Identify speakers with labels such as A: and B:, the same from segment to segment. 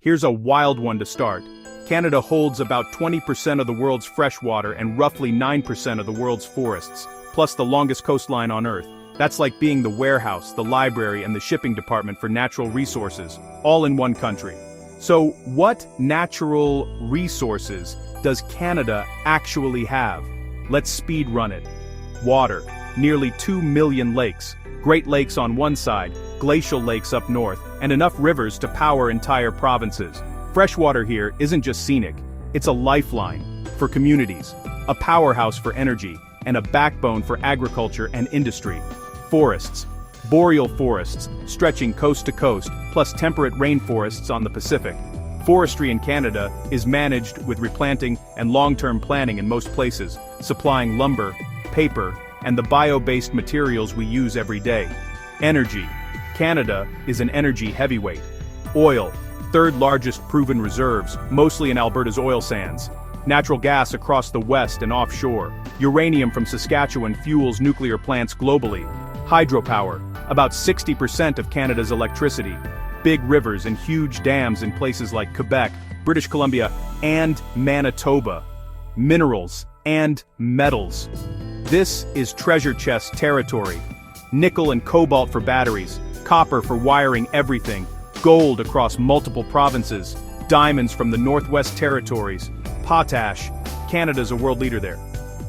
A: Here's a wild one to start. Canada holds about 20% of the world's freshwater and roughly 9% of the world's forests, plus the longest coastline on Earth. That's like being the warehouse, the library, and the shipping department for natural resources, all in one country. So, what natural resources does Canada actually have? Let's speed run it. Water. Nearly 2 million lakes. Great Lakes on one side, glacial lakes up north, and enough rivers to power entire provinces. Freshwater here isn't just scenic, it's a lifeline for communities, a powerhouse for energy, and a backbone for agriculture and industry. Forests. Boreal forests, stretching coast to coast, plus temperate rainforests on the Pacific. Forestry in Canada is managed with replanting and long-term planning in most places, supplying lumber, paper, and the bio-based materials we use every day. Energy. Canada is an energy heavyweight. Oil. Third largest proven reserves, mostly in Alberta's oil sands. Natural gas across the west and offshore. Uranium from Saskatchewan fuels nuclear plants globally. Hydropower. About 60% of Canada's electricity. Big rivers and huge dams in places like Quebec, British Columbia, and Manitoba. Minerals and metals. This is treasure chest territory. Nickel and cobalt for batteries, copper for wiring everything, gold across multiple provinces, diamonds from the Northwest Territories, potash. Canada's a world leader there.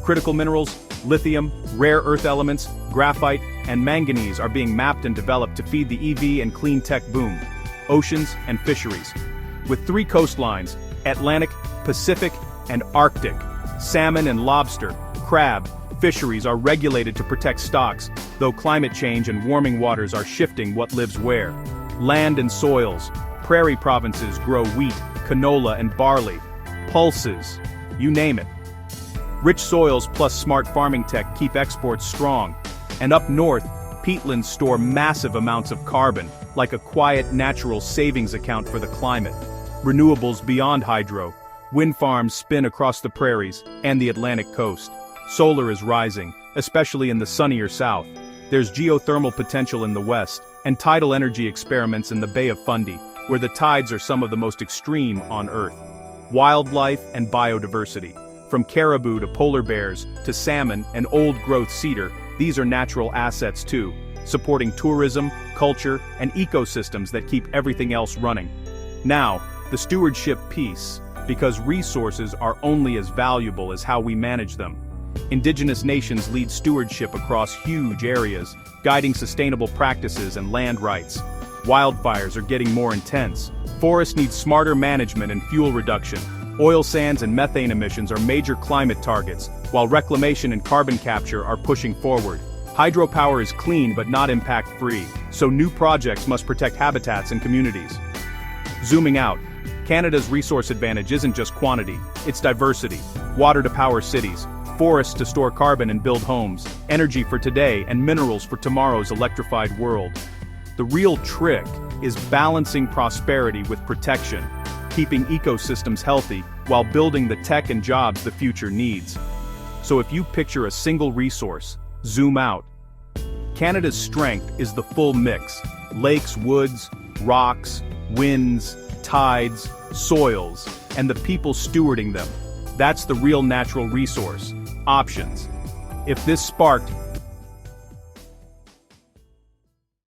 A: Critical minerals, lithium, rare earth elements, graphite, and manganese are being mapped and developed to feed the EV and clean tech boom. Oceans and fisheries. With 3 coastlines, Atlantic, Pacific, and Arctic, salmon and lobster, crab, fisheries are regulated to protect stocks, though climate change and warming waters are shifting what lives where. Land and soils. Prairie provinces grow wheat, canola, and barley. Pulses. You name it. Rich soils plus smart farming tech keep exports strong. And up north, peatlands store massive amounts of carbon, like a quiet natural savings account for the climate. Renewables beyond hydro. Wind farms spin across the prairies and the Atlantic coast. Solar is rising, especially in the sunnier south. There's geothermal potential in the west, and tidal energy experiments in the Bay of Fundy, where the tides are some of the most extreme on Earth. Wildlife and biodiversity. From caribou to polar bears to salmon and old-growth cedar, these are natural assets too, supporting tourism, culture, and ecosystems that keep everything else running. Now, the stewardship piece, because resources are only as valuable as how we manage them. Indigenous nations lead stewardship across huge areas, guiding sustainable practices and land rights. Wildfires are getting more intense. Forests need smarter management and fuel reduction. Oil sands and methane emissions are major climate targets, while reclamation and carbon capture are pushing forward. Hydropower is clean but not impact-free, so new projects must protect habitats and communities. Zooming out, Canada's resource advantage isn't just quantity, it's diversity. Water to power cities, forests to store carbon and build homes, energy for today and minerals for tomorrow's electrified world. The real trick is balancing prosperity with protection, keeping ecosystems healthy while building the tech and jobs the future needs. So if you picture a single resource, zoom out. Canada's strength is the full mix: lakes, woods, rocks, winds, tides, soils, and the people stewarding them. That's the real natural resource. Options. If this sparked